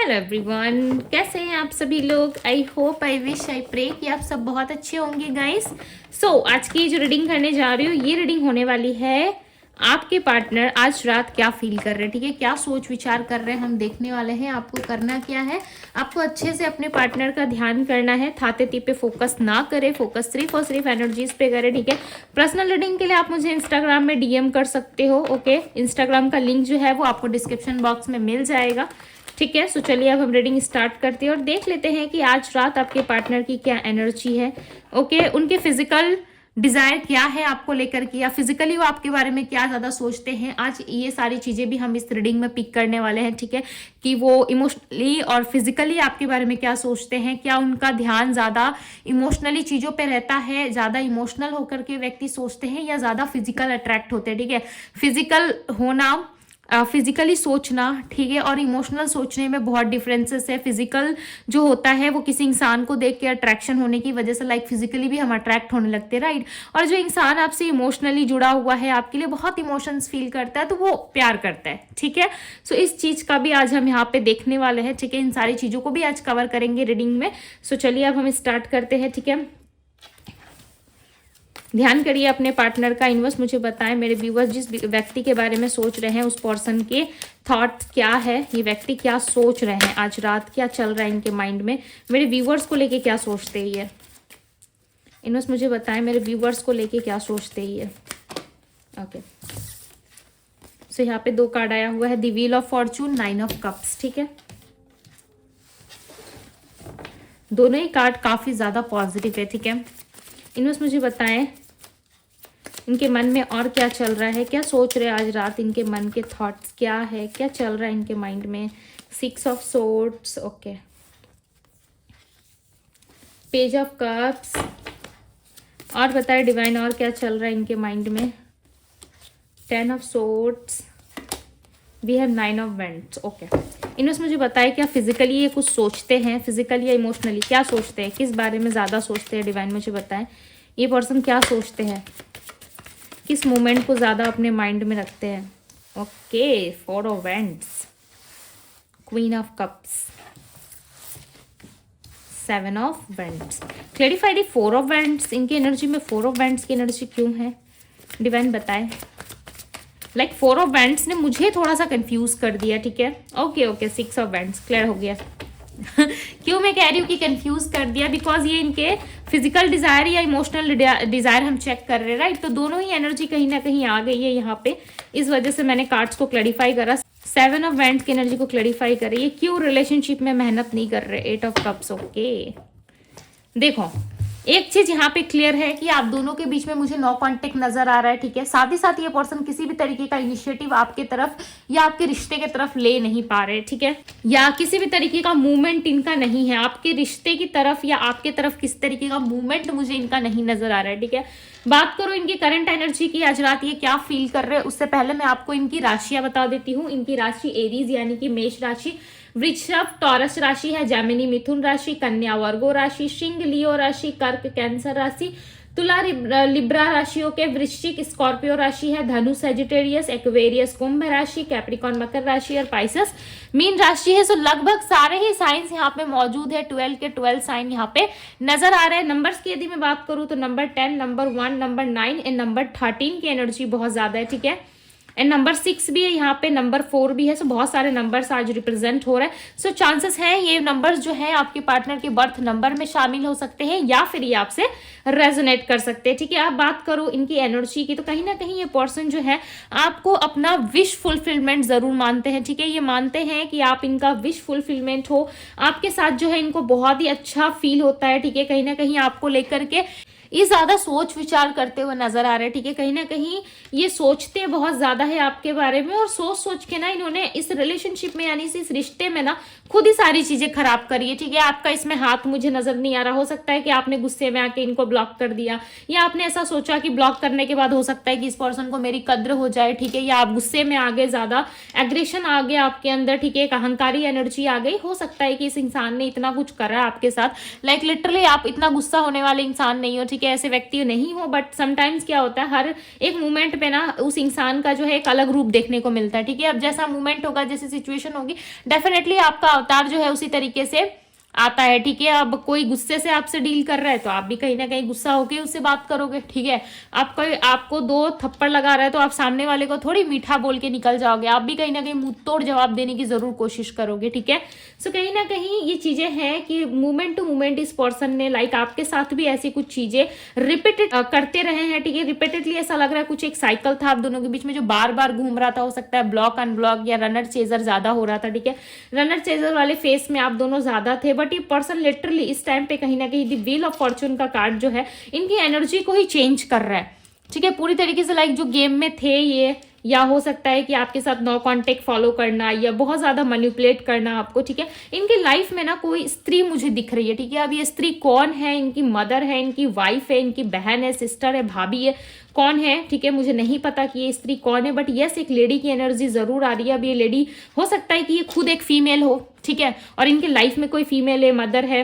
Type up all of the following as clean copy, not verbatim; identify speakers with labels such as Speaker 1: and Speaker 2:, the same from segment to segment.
Speaker 1: Hello everyone, कैसे हैं आप सभी लोग। I hope, I wish, I pray कि आप सब बहुत अच्छे होंगे गाइस। आज की जो रीडिंग करने जा रही हूँ, ये रीडिंग होने वाली है आपके पार्टनर आज रात क्या फील कर रहे हैं, ठीक है, क्या सोच विचार कर रहे हैं, हम देखने वाले हैं। आपको करना क्या है, आपको अच्छे से अपने पार्टनर का ध्यान करना है, थाते ती पे फोकस ना करें, फोकस सिर्फ और सिर्फ एनर्जीज पे करें, ठीक है। पर्सनल रीडिंग के लिए आप मुझे इंस्टाग्राम में डीएम कर सकते हो, ओके। इंस्टाग्राम का लिंक जो है वो आपको डिस्क्रिप्शन बॉक्स में मिल जाएगा, ठीक है। चलिए अब हम रीडिंग स्टार्ट करते हैं और देख लेते हैं कि आज रात आपके पार्टनर की क्या एनर्जी है, ओके। उनके फिजिकल डिजायर क्या है आपको लेकर के, या फिजिकली वो आपके बारे में क्या ज्यादा सोचते हैं, आज ये सारी चीजें भी हम इस रीडिंग में पिक करने वाले हैं, ठीक है। कि वो इमोशनली और फिजिकली आपके बारे में क्या सोचते हैं, क्या उनका ध्यान ज्यादा इमोशनली चीजों पे रहता है, ज्यादा इमोशनल होकर के व्यक्ति सोचते हैं, या ज्यादा फिजिकल अट्रैक्ट होते हैं, ठीक है। फिजिकल होना, फिजिकली सोचना, ठीक है, और इमोशनल सोचने में बहुत डिफरेंसेस है। फिजिकल जो होता है वो किसी इंसान को देख के अट्रैक्शन होने की वजह से लाइक फिजिकली भी हम अट्रैक्ट होने लगते हैं, राइट। और जो इंसान आपसे इमोशनली जुड़ा हुआ है, आपके लिए बहुत इमोशंस फील करता है, तो वो प्यार करता है, ठीक है। इस चीज का भी आज हम यहाँ पे देखने वाले हैं, ठीक है। इन सारी चीजों को भी आज कवर करेंगे रीडिंग में। चलिए अब हम स्टार्ट करते हैं, ठीक है। ध्यान करिए अपने पार्टनर का। यूनिवर्स मुझे बताएं, मेरे व्यूअर्स जिस व्यक्ति के बारे में सोच रहे हैं उस पर्सन के थॉट्स क्या है, ये व्यक्ति क्या सोच रहे हैं आज रात, क्या चल रहा है इनके माइंड में, मेरे व्यूअर्स को लेके क्या सोचते हैं ये। यूनिवर्स मुझे बताएं, मेरे व्यूअर्स को लेके क्या सोचते हैं ये, ओके। यहाँ पे 2 कार्ड आया हुआ है, the wheel of Fortune, 9 of cups, ठीक है। दोनों ही कार्ड काफी ज्यादा पॉजिटिव है, ठीक है। यूनिवर्स मुझे बताएं इनके मन में और क्या चल रहा है, क्या सोच रहे हैं आज रात, इनके मन के थॉट्स क्या है, क्या चल रहा है इनके माइंड में। 6 of swords, okay. Page of cups, और बताए डिवाइन और क्या चल रहा है इनके माइंड में। 10 of swords, we have 9 of wands, okay. इन्होंने मुझे बताया क्या फिजिकली ये कुछ सोचते हैं, फिजिकली या इमोशनली क्या सोचते हैं, किस बारे में ज्यादा सोचते हैं, डिवाइन मुझे बताएं ये पर्सन क्या सोचते हैं, किस मोमेंट को ज्यादा अपने माइंड में रखते हैं, okay. 4 of vents, queen of cups, 7 of vents. Clarify the 4 of vents, इनकी एनर्जी में 4 ऑफ वेंट्स की एनर्जी क्यों है, डिवाइन बताएं। लाइक 4 ऑफ वेंट्स ने मुझे थोड़ा सा कंफ्यूज कर दिया, ठीक है, ओके। 6 ऑफ वेंट्स क्लियर हो गया। क्यों मैं कह रही हूँ कि कंफ्यूज कर दिया, बिकॉज ये इनके फिजिकल डिजायर या इमोशनल डिजायर हम चेक कर रहे हैं, राइट। तो दोनों ही एनर्जी कहीं ना कहीं आ गई है यहाँ पे, इस वजह से मैंने कार्ड्स को क्लैरिफाई करा। 7 ऑफ वेंट्स की एनर्जी को क्लैरिफाई करे, ये क्यों रिलेशनशिप में मेहनत नहीं कर रहे। 8 ऑफ कप्स, ओके। देखो एक चीज यहाँ पे क्लियर है कि आप दोनों के बीच में मुझे नो कांटेक्ट नजर आ रहा है, ठीक है। साथ ही साथ ये पर्सन किसी भी तरीके का इनिशिएटिव आपके तरफ या आपके रिश्ते के तरफ ले नहीं पा रहे, ठीक है, या किसी भी तरीके का मूवमेंट इनका नहीं है आपके रिश्ते की तरफ, या आपके तरफ किस तरीके का मूवमेंट मुझे इनका नहीं नजर आ रहा है, ठीक है। बात करो इनकी करंट एनर्जी की, आज रात ये क्या फील कर रहे हैं, उससे पहले मैं आपको इनकी राशियां बता देती हूँ। इनकी राशि एरीज यानी कि मेष राशि, वृषभ टॉरस राशि है, जैमिनी मिथुन राशि, कन्या वर्गो राशि, सिंह लियो राशि, कर्क कैंसर राशि, तुला लिब्रा राशियों के, वृश्चिक स्कॉर्पियो राशि है, धनु सेजिटेरियस, एक्वेरियस कुंभ राशि, कैप्रिकॉन मकर राशि और पाइसेस मीन राशि है। लगभग सारे ही साइंस यहाँ पे मौजूद है, 12 के 12 साइन यहाँ पे नजर आ रहे हैं। नंबर्स की यदि मैं बात करूँ तो number 10, number 1, number 9 and number 13 की एनर्जी बहुत ज्यादा है, ठीक है। एंड नंबर 6 भी है यहाँ पे, नंबर 4 भी है। बहुत सारे नंबर्स आज रिप्रेजेंट हो रहे हैं। चांसेस हैं ये नंबर्स जो है आपके पार्टनर के बर्थ नंबर में शामिल हो सकते हैं, या फिर ये आपसे रेजोनेट कर सकते हैं, ठीक है। आप बात करो इनकी एनर्जी की, तो कहीं ना कहीं ये पर्सन जो है आपको अपना विश फुलफिलमेंट जरूर मानते हैं, ठीक है। ये मानते हैं कि आप इनका विश फुलफिलमेंट हो, आपके साथ जो है इनको बहुत ही अच्छा फील होता है, ठीक है। कहीं ना कहीं आपको लेकर के ये ज्यादा सोच विचार करते हुए नजर आ रहे हैं, ठीक है। कहीं ना कहीं ये सोचते बहुत ज्यादा है आपके बारे में, और सोच सोच के ना इन्होंने इस रिलेशनशिप में यानी इस रिश्ते में ना खुद ही सारी चीजें खराब करी है, ठीक है। आपका इसमें हाथ मुझे नजर नहीं आ रहा। हो सकता है कि आपने गुस्से में आके इनको ब्लॉक कर दिया, या आपने ऐसा सोचा कि ब्लॉक करने के बाद हो सकता है कि इस पर्सन को मेरी कद्र हो जाए, ठीक है, या आप गुस्से में आ गए, ज्यादा एग्रेशन आ गया आपके अंदर, ठीक है, एक अहंकारी एनर्जी आ गई। हो सकता है कि इस इंसान ने इतना कुछ करा आपके साथ, लाइक लिटरली आप इतना गुस्सा होने वाले इंसान नहीं हो, ठीक है। ठीक है, ऐसे व्यक्ति नहीं हो, बट समटाइम्स क्या होता है हर एक मोमेंट पे ना उस इंसान का जो है एक अलग रूप देखने को मिलता है, ठीक है। अब जैसा मोमेंट होगा, जैसी सिचुएशन होगी, डेफिनेटली आपका अवतार जो है उसी तरीके से आता है, ठीक है। अब कोई गुस्से से आपसे डील कर रहा है तो आप भी कहीं ना कहीं गुस्सा होकर उससे बात करोगे, ठीक है। आपको 2 थप्पड़ लगा रहा है तो आप सामने वाले को थोड़ी मीठा बोल के निकल जाओगे, आप भी कहीं ना कहीं मुंह तोड़ जवाब देने की जरूर कोशिश करोगे, ठीक है। सो कहीं ना कहीं ये चीजें हैं कि मोमेंट टू मोमेंट इस पर्सन ने लाइक आपके साथ भी ऐसी कुछ चीजें रिपीटेड करते रहे हैं, ठीक है। रिपीटेडली ऐसा लग रहा है कुछ एक साइकिल था आप दोनों के बीच में जो बार बार घूम रहा था, हो सकता है ब्लॉक अनब्लॉक या रनर चेजर ज्यादा हो रहा था, ठीक है। रनर चेजर वाले फेस में आप दोनों ज्यादा थे, बट ये पर्सन लिटरली इस टाइम पे कहीं ना कहीं द व्हील ऑफ फॉर्चून का कार्ड जो है इनकी एनर्जी को ही चेंज कर रहा है, ठीक है, पूरी तरीके से। लाइक जो गेम में थे ये, या हो सकता है कि आपके साथ नो कांटेक्ट फॉलो करना या बहुत ज्यादा मैनिपुलेट करना आपको, ठीक है। इनकी लाइफ में ना कोई स्त्री मुझे दिख रही है, ठीक है। अब ये स्त्री कौन है, इनकी मदर है, इनकी वाइफ है, इनकी बहन है, सिस्टर है, भाभी है, कौन है, ठीक है, मुझे नहीं पता कि ये स्त्री कौन है, बट यस एक लेडी की एनर्जी जरूर आ रही है। अब ये लेडी हो सकता है कि ये खुद एक फीमेल हो, ठीक है, और इनके लाइफ में कोई फीमेल है, मदर है।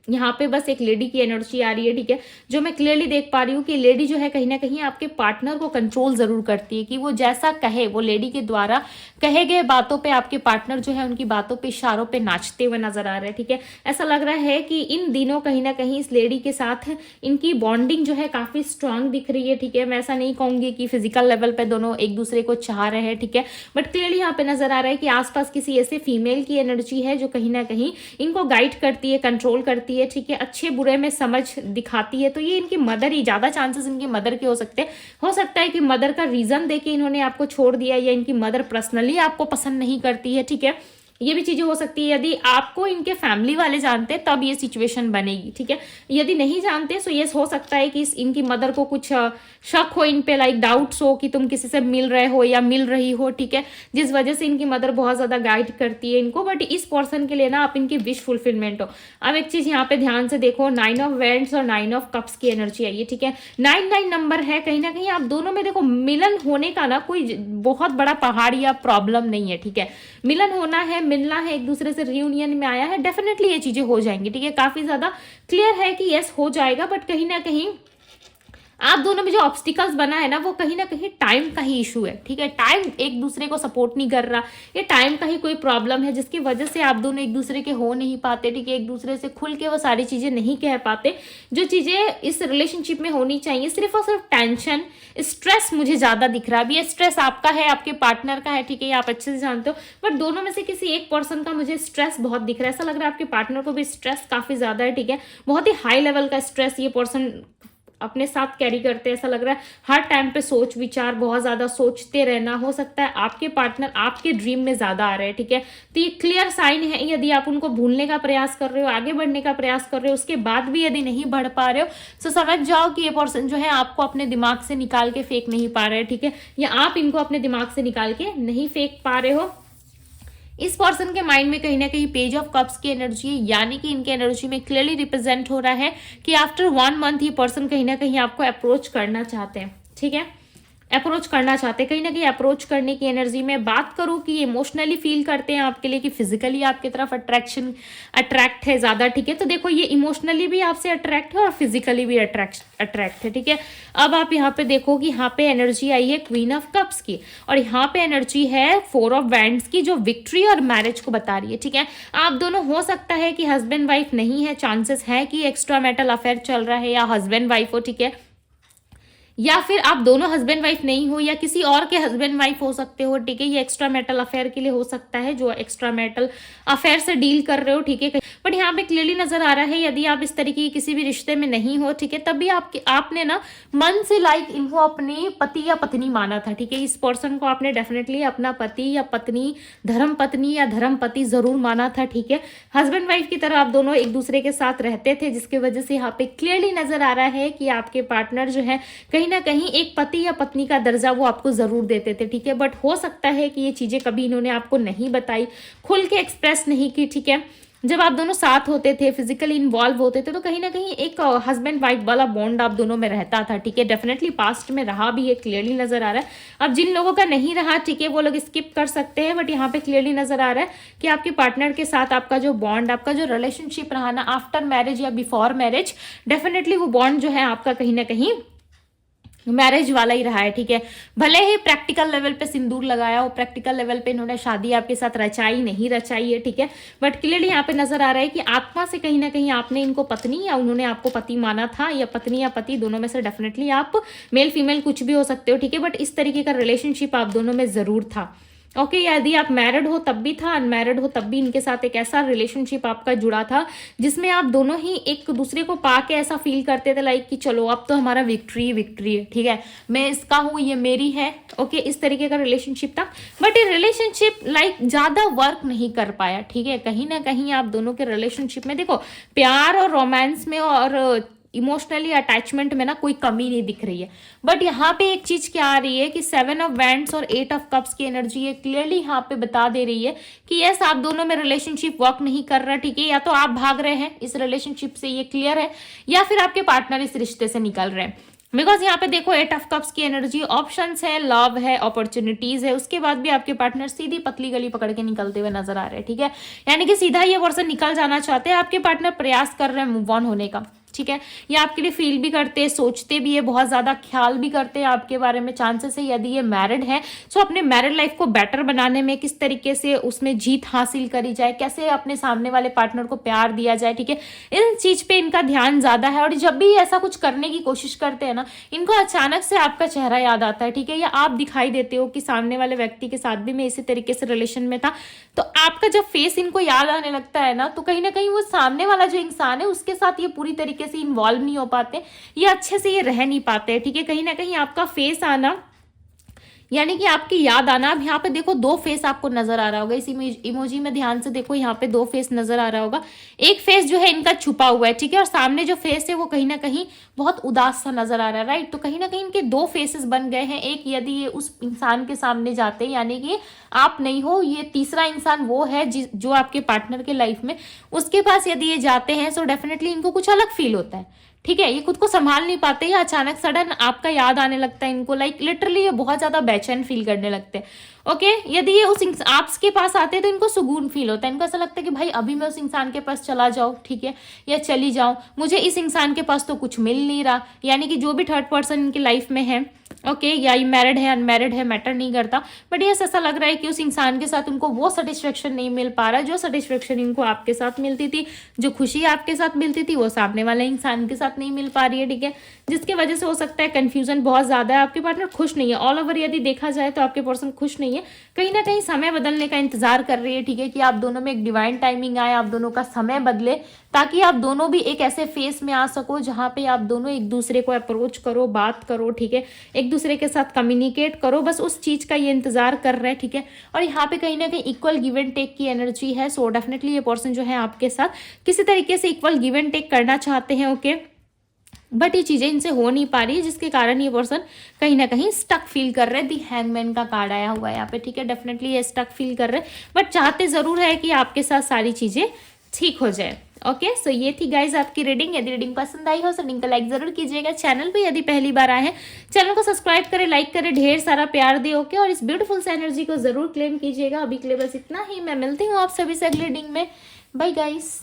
Speaker 1: यहाँ पे बस एक लेडी की एनर्जी आ रही है, ठीक है। जो मैं क्लियरली देख पा रही हूँ कि लेडी जो है कहीं ना कहीं आपके पार्टनर को कंट्रोल जरूर करती है, कि वो जैसा कहे, वो लेडी के द्वारा कहे गए बातों पे आपके पार्टनर जो है उनकी बातों पे, इशारों पे नाचते हुए नजर आ रहे हैं, ठीक है। ऐसा लग रहा है कि इन दिनों कहीं ना कहीं इस लेडी के साथ इनकी बॉन्डिंग जो है काफी स्ट्रांग दिख रही है, ठीक है। मैं ऐसा नहीं कहूंगी कि फिजिकल लेवल पे दोनों एक दूसरे को चाह रहे हैं, ठीक है, बट क्लियरली यहाँ पे नजर आ रहा है कि आसपास किसी ऐसे फीमेल की एनर्जी है जो कहीं ना कहीं इनको गाइड करती है, कंट्रोल करती है, ठीक है, अच्छे बुरे में समझ दिखाती है। तो ये इनकी मदर ही, ज्यादा चांसेस इनकी मदर के हो सकते हैं। हो सकता है कि मदर का रीजन देके इन्होंने आपको छोड़ दिया, या इनकी मदर पर्सनली आपको पसंद नहीं करती है, ठीक है। ये भी चीजें हो सकती है। यदि आपको इनके फैमिली वाले जानते हैं तब ये सिचुएशन बनेगी, ठीक है। यदि नहीं जानते तो ये हो सकता है कि इनकी मदर को कुछ शक हो इन पे, लाइक डाउट्स हो कि तुम किसी से मिल रहे हो या मिल रही हो, ठीक है, जिस वजह से इनकी मदर बहुत ज्यादा गाइड करती है इनको। बट इस पर्सन के लिए ना आप इनकी विश फुलफिलमेंट हो। अब एक चीज यहाँ पे ध्यान से देखो, 9 ऑफ वैंड्स और 9 ऑफ कप्स की एनर्जी आई है, ठीक है। 9 नंबर है, कहीं ना कहीं आप दोनों में देखो मिलन होने का ना कोई बहुत बड़ा पहाड़ या प्रॉब्लम नहीं है, ठीक है। मिलन होना है, मिलना है, एक दूसरे से रियूनियन में आया है, डेफिनेटली ये चीजें हो जाएंगी, ठीक है। काफी ज्यादा क्लियर है कि यस हो जाएगा, बट कहीं ना कहीं आप दोनों में जो ऑब्स्टिकल्स बना है ना वो कहीं ना कहीं टाइम का ही इशू है, ठीक है। टाइम एक दूसरे को सपोर्ट नहीं कर रहा, ये टाइम का ही कोई प्रॉब्लम है जिसकी वजह से आप दोनों एक दूसरे के हो नहीं पाते, ठीक है। एक दूसरे से खुल के वो सारी चीजें नहीं कह पाते जो चीजें इस रिलेशनशिप में होनी चाहिए। सिर्फ और सिर्फ टेंशन, स्ट्रेस मुझे ज्यादा दिख रहा है। अब ये स्ट्रेस आपका है, आपके पार्टनर का है, ठीक है, ये आप अच्छे से जानते हो, बट दोनों में से किसी एक पर्सन का मुझे स्ट्रेस बहुत दिख रहा है। ऐसा लग रहा है आपके पार्टनर को भी स्ट्रेस काफी ज्यादा है, ठीक है। बहुत ही हाई लेवल का स्ट्रेस ये पर्सन अपने साथ कैरी करते हैं। ऐसा लग रहा है हर टाइम पे सोच विचार, बहुत ज्यादा सोचते रहना। हो सकता है आपके पार्टनर आपके ड्रीम में ज्यादा आ रहे हैं, ठीक है। तो ये क्लियर साइन है, यदि आप उनको भूलने का प्रयास कर रहे हो, आगे बढ़ने का प्रयास कर रहे हो, उसके बाद भी यदि नहीं बढ़ पा रहे हो, तो समझ जाओ कि ये पर्सन जो है आपको अपने दिमाग से निकाल के फेंक नहीं पा रहे हैं, ठीक है, या आप इनको अपने दिमाग से निकाल के नहीं फेंक पा रहे हो। इस पर्सन के माइंड में कहीं ना कहीं पेज ऑफ कप्स की एनर्जी है, यानी कि इनके एनर्जी में क्लियरली रिप्रेजेंट हो रहा है कि आफ्टर 1 मंथ ये पर्सन कहीं ना कहीं आपको अप्रोच करना चाहते हैं, ठीक है, अप्रोच करना चाहते हैं। कहीं ना कहीं अप्रोच करने की एनर्जी में बात करूं कि इमोशनली फील करते हैं आपके लिए, कि फिजिकली आपकी तरफ अट्रैक्ट है ज्यादा, ठीक है। तो देखो ये इमोशनली भी आपसे अट्रैक्ट है और फिजिकली भी अट्रैक्ट है, ठीक है। अब आप यहाँ पे देखो कि यहाँ पे एनर्जी आई है क्वीन ऑफ कप्स की, और यहाँ पे एनर्जी है 4 ऑफ वैंड्स की, जो विक्ट्री और मैरिज को बता रही है, ठीक है। आप दोनों हो सकता है कि हस्बैंड वाइफ नहीं है, चांसेस है कि एक्स्ट्रा मैरिटल अफेयर चल रहा है, या हस्बैंड वाइफ हो, ठीक है, या फिर आप दोनों हस्बैंड वाइफ नहीं हो, या किसी और के हस्बैंड वाइफ हो सकते हो, ठीक है। ये एक्स्ट्रा मैरिटल अफेयर के लिए हो सकता है, जो एक्स्ट्रा मैरिटल अफेयर से डील कर रहे हो, ठीक है। बट यहाँ पे क्लियरली नजर आ रहा है यदि आप इस तरीके की किसी भी रिश्ते में नहीं हो, ठीक है, तब भी आपने ना मन से लाइक इनको अपनी पति या पत्नी माना था, ठीक है। इस पर्सन को आपने डेफिनेटली अपना पति या पत्नी, धर्म पत्नी या धर्म पति जरूर माना था, ठीक है। हस्बैंड वाइफ की तरह आप दोनों एक दूसरे के साथ रहते थे, जिसकी वजह से यहाँ पे क्लियरली नजर आ रहा है कि आपके पार्टनर जो है कहीं ना कहीं एक पति या पत्नी का दर्जा वो आपको जरूर देते थे, ठीक है। बट हो सकता है कि ये चीजें कभी इन्होंने आपको नहीं बताई, खुल के एक्सप्रेस नहीं की, ठीक है। जब आप दोनों साथ होते थे, फिजिकली इन्वॉल्व होते थे, तो कहीं ना कहीं एक हस्बैंड वाइफ वाला बॉन्ड आप दोनों में रहता था, ठीक है। डेफिनेटली पास्ट में रहा भी है, क्लियरली नजर आ रहा है। अब जिन लोगों का नहीं रहा, ठीक है, वो लोग स्किप कर सकते हैं, बट यहाँ पे क्लियरली नजर आ रहा है कि आपके पार्टनर के साथ आपका जो बॉन्ड, आपका जो रिलेशनशिप रहा ना आफ्टर मैरिज या बिफोर मैरिज, डेफिनेटली वो बॉन्ड जो है आपका कहीं ना कहीं मैरिज वाला ही रहा है, ठीक है। भले ही प्रैक्टिकल लेवल पे सिंदूर लगाया हो, प्रैक्टिकल लेवल पे इन्होंने शादी आपके साथ रचाई नहीं रचाई है, ठीक है, बट क्लियरली यहाँ पे नजर आ रहा है कि आत्मा से कहीं ना कहीं आपने इनको पत्नी या उन्होंने आपको पति माना था, या पत्नी या पति, दोनों में से डेफिनेटली आप मेल फीमेल कुछ भी हो सकते हो, ठीक है, बट इस तरीके का रिलेशनशिप आप दोनों में जरूर था। ओके, यदि आप मैरिड हो तब भी था, अनमैरिड हो तब भी इनके साथ एक ऐसा रिलेशनशिप आपका जुड़ा था जिसमें आप दोनों ही एक दूसरे को पाके ऐसा फील करते थे लाइक कि चलो अब तो हमारा विक्ट्री विक्ट्री है, ठीक है, मैं इसका हूँ, ये मेरी है। ओके, इस तरीके का रिलेशनशिप था, बट ये रिलेशनशिप लाइक ज्यादा वर्क नहीं कर पाया, ठीक है। कहीं ना कहीं आप दोनों के रिलेशनशिप में देखो, प्यार और रोमांस में और इमोशनली अटैचमेंट में ना कोई कमी नहीं दिख रही है, बट यहाँ पे एक चीज क्या आ रही है कि 7 ऑफ वैंड्स और 8 ऑफ कप्स की एनर्जी है, क्लियरली यहाँ पे बता दे रही है कि यस आप दोनों में रिलेशनशिप वर्क नहीं कर रहा, ठीक है, या तो आप भाग रहे हैं इस रिलेशनशिप से, ये क्लियर है, या फिर आपके पार्टनर इस रिश्ते से निकल रहे हैं। बिकॉज यहाँ पे देखो 8 ऑफ कप्स की एनर्जी, ऑप्शंस है, लव है, अपॉर्चुनिटीज है, उसके बाद भी आपके पार्टनर सीधी पतली गली पकड़ के निकलते हुए नजर आ रहे हैं, ठीक है, यानी कि सीधा ये पर्सन निकल जाना चाहते हैं, आपके पार्टनर प्रयास कर रहे हैं मूव ऑन होने का, ठीक है, ये आपके लिए फील भी करते हैं, सोचते भी है, बहुत ज्यादा ख्याल भी करते हैं आपके बारे में। चांसेस है यदि ये मैरिड है तो अपने मैरिड लाइफ को बेटर बनाने में किस तरीके से उसमें जीत हासिल करी जाए, कैसे अपने सामने वाले पार्टनर को प्यार दिया जाए, ठीक है, इन चीज पे इनका ध्यान ज्यादा है। और जब भी ऐसा कुछ करने की कोशिश करते हैं ना, इनको अचानक से आपका चेहरा याद आता है, ठीक है, या आप दिखाई देते हो कि सामने वाले व्यक्ति के साथ भी मैं इसी तरीके से रिलेशन में था, तो आपका जब फेस इनको याद आने लगता है ना, तो कहीं ना कहीं वो सामने वाला जो इंसान है उसके साथ ये पूरी तरीके से इन्वॉल्व नहीं हो पाते, ये अच्छे से ये रह नहीं पाते, ठीक है। कहीं ना कहीं आपका फेस आना यानी कि आपकी याद आना। अब यहाँ पे देखो 2 फेस आपको नजर आ रहा होगा, इस इमोजी में ध्यान से देखो, यहाँ पे 2 फेस नजर आ रहा होगा। एक फेस जो है इनका छुपा हुआ है, ठीक है, और सामने जो फेस है वो कहीं ना कहीं बहुत उदास सा नजर आ रहा है, राइट। तो कहीं ना कहीं इनके 2 फेसेस बन गए हैं। एक यदि ये उस इंसान के सामने जाते हैं, यानी कि आप नहीं हो, ये तीसरा इंसान वो है जो आपके पार्टनर के लाइफ में, उसके पास यदि ये जाते हैं तो डेफिनेटली इनको कुछ अलग फील होता है, ठीक है, ये खुद को संभाल नहीं पाते, या अचानक सडन आपका याद आने लगता है इनको, लाइक लिटरली ये बहुत ज्यादा बेचैन फील करने लगते हैं। ओके, यदि ये उस आपके पास आते हैं तो इनको सुकून फील होता है, इनको ऐसा लगता है कि भाई अभी मैं उस इंसान के पास चला जाऊं, ठीक है, या चली जाऊं, मुझे इस इंसान के पास तो कुछ मिल नहीं रहा, यानी कि जो भी थर्ड पर्सन इनकी लाइफ में है, ओके, या ये मैरिड है अनमैरिड है मैटर नहीं करता, बट ये ऐसा लग रहा है कि उस इंसान के साथ उनको वो सेटिस्फेक्शन नहीं मिल पा रहा, जो सेटिस्फेक्शन इनको आपके साथ मिलती थी, जो खुशी आपके साथ मिलती थी, वो सामने वाले इंसान के साथ नहीं मिल पा रही है, ठीक है, जिसकी वजह से हो सकता है कंफ्यूजन बहुत ज्यादा है, आपके पार्टनर खुश नहीं है। ऑल ओवर यदि देखा जाए तो आपके पर्सन खुश नहीं है, कहीं ना कहीं समय बदलने का इंतजार कर रही है, ठीक है, कि आप दोनों में एक डिवाइन टाइमिंग आए, आप दोनों का समय बदले, ताकि आप दोनों भी एक ऐसे फेस में आ सको जहां पे आप दोनों एक दूसरे को अप्रोच करो, बात करो, ठीक है, एक दूसरे के साथ कम्युनिकेट करो, बस उस चीज का ये इंतजार कर रहे हैं, ठीक है। और यहाँ पे कहीं ना कहीं इक्वल गिव एंड टेक की एनर्जी है, सो डेफिनेटली ये पर्सन जो है आपके साथ किसी तरीके से इक्वल गिव एंड टेक करना चाहते हैं, ओके, बट ये चीजें इनसे हो नहीं पा रही है, जिसके कारण ये पर्सन कहीं ना कहीं स्टक फील कर रहे हैं। दी हैंगमैन का कार्ड आया हुआ है यहाँ पे, ठीक है, डेफिनेटली ये स्टक फील कर रहे हैं, बट चाहते जरूर है कि आपके साथ सारी चीजें ठीक हो जाए। ओके, सो ये थी गाइज आपकी रीडिंग। यदि रीडिंग पसंद आई हो तो रीडिंग को लाइक जरूर कीजिएगा। चैनल पे यदि पहली बार आए हैं, चैनल को सब्सक्राइब करें, लाइक करें, ढेर सारा प्यार दे, ओके, और इस ब्यूटीफुल से एनर्जी को जरूर क्लेम कीजिएगा। अभी के लिए बस इतना ही, मैं मिलती हूँ आप सभी से अगली रीडिंग में। Bye guys.